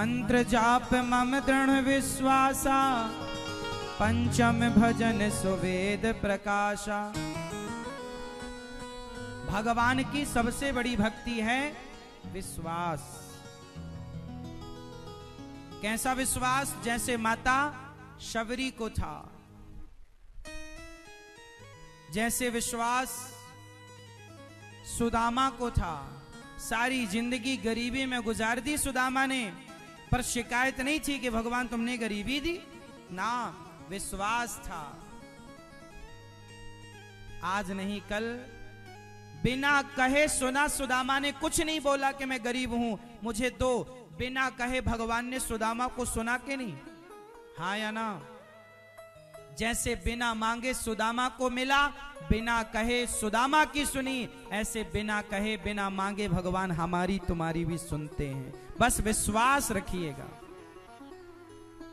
मंत्र जाप मम दृढ़ विश्वासा, पंचम भजन सुवेद प्रकाशा। भगवान की सबसे बड़ी भक्ति है विश्वास। कैसा विश्वास? जैसे माता शबरी को था, जैसे विश्वास सुदामा को था। सारी जिंदगी गरीबी में गुजार दी सुदामा ने, पर शिकायत नहीं थी कि भगवान तुमने गरीबी दी, ना, विश्वास था। आज नहीं कल बिना कहे सुना सुदामा ने, कुछ नहीं बोला कि मैं गरीब हूं मुझे दो, बिना कहे भगवान ने सुदामा को सुना के नहीं, हाँ या ना? जैसे बिना मांगे सुदामा को मिला, बिना कहे सुदामा की सुनी, ऐसे बिना कहे बिना मांगे भगवान हमारी तुम्हारी भी सुनते हैं। बस विश्वास रखिएगा,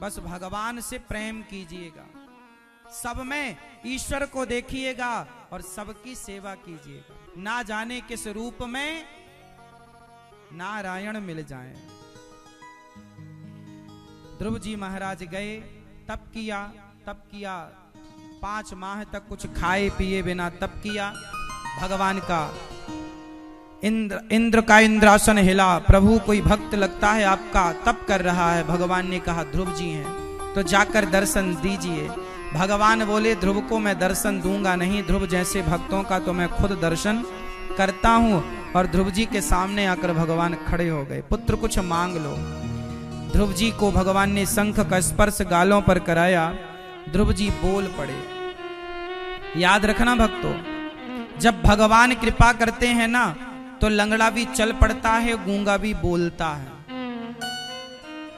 बस भगवान से प्रेम कीजिएगा, सब में ईश्वर को देखिएगा और सबकी सेवा कीजिएगा। ना जाने किस रूप में नारायण मिल जाएं। ध्रुव जी महाराज गए, तप किया, 5 माह तक कुछ खाए पिए बिना तप किया। भगवान का इंद्र का इंद्रासन हिला, प्रभु कोई भक्त लगता है आपका तप कर रहा है। भगवान ने कहा ध्रुव जी हैं तो जाकर दर्शन दीजिए। भगवान बोले ध्रुव को मैं दर्शन दूंगा नहीं, ध्रुव जैसे भक्तों का तो मैं खुद दर्शन करता हूं। और ध्रुव जी के सामने आकर भगवान खड़े हो गए, पुत्र कुछ मांग लो। ध्रुव जी को भगवान ने शंख का स्पर्श गालों पर कराया, ध्रुव जी बोल पड़े। याद रखना भक्तों, जब भगवान कृपा करते हैं ना तो लंगड़ा भी चल पड़ता है, गूंगा भी बोलता है।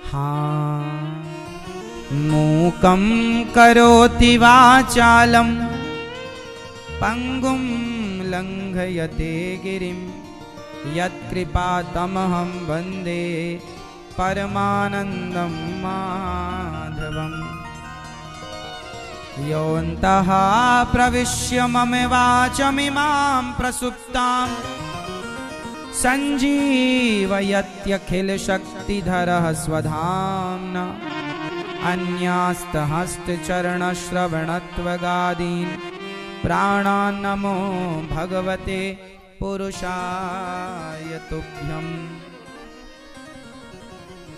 हाँ, मूकं करोति वाचालम, पंगुम लंघयते गिरिम, यत्कृपा तमहं वंदे परमानंदं माधवम्। योऽन्तः प्रविश्य मम वाचमिमां प्रसुप्तां, संजीवयत्यखिल शक्तिधरः स्वधाम्ना। अन्यास्तहस्तचरणश्रवणत्वगादीन् प्राणान् नमो भगवते पुरुषाय तुभ्यम्।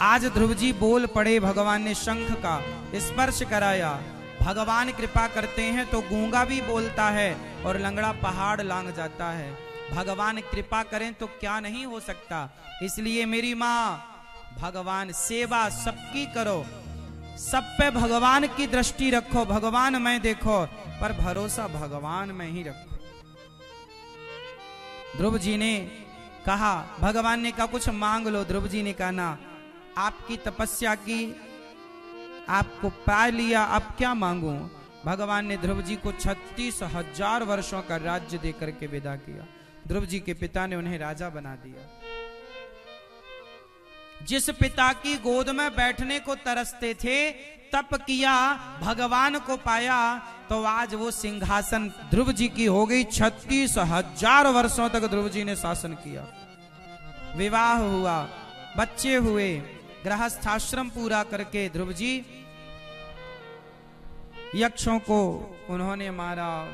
आज ध्रुव जी बोल पड़े, भगवान ने शंख का स्पर्श कराया। भगवान कृपा करते हैं तो गूंगा भी बोलता है और लंगड़ा पहाड़ लांग जाता है। भगवान कृपा करें तो क्या नहीं हो सकता। इसलिए मेरी माँ, भगवान सेवा सबकी करो, सब पे भगवान की दृष्टि रखो। भगवान में देखो पर भरोसा भगवान में ही रखो। ध्रुव जी ने कहा, भगवान ने कहा कुछ मांग लो। ध्रुव जी ने कहा ना, आपकी तपस्या की, आपको पा लिया, अब क्या मांगूं। भगवान ने ध्रुव जी को 36,000 वर्षों का राज्य देकर के विदा किया। ध्रुव जी के पिता ने उन्हें राजा बना दिया। जिस पिता की गोद में बैठने को तरसते थे, तप किया, भगवान को पाया, तो आज वो सिंहासन ध्रुव जी की हो गई। 36,000 वर्षों तक ध्रुव जी ने शासन किया। विवाह हुआ, बच्चे हुए, गृहस्थाश्रम पूरा करके ध्रुव जी यक्षों को उन्होंने मारा।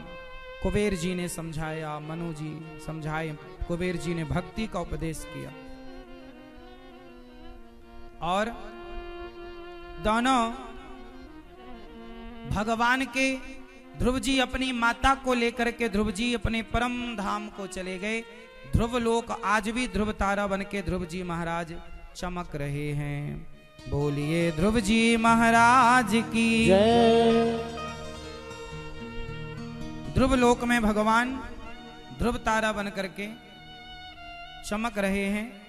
कुबेर जी ने समझाया, मनु जी समझाए, कुबेर जी ने भक्ति का उपदेश किया। और दोनों भगवान के, ध्रुव जी अपनी माता को लेकर के ध्रुव जी अपने परम धाम को चले गए। ध्रुव लोक आज भी ध्रुव तारा बन के ध्रुव जी महाराज चमक रहे हैं। बोलिए ध्रुव जी महाराज की जय। ध्रुव लोक में भगवान ध्रुव तारा बन करके चमक रहे हैं।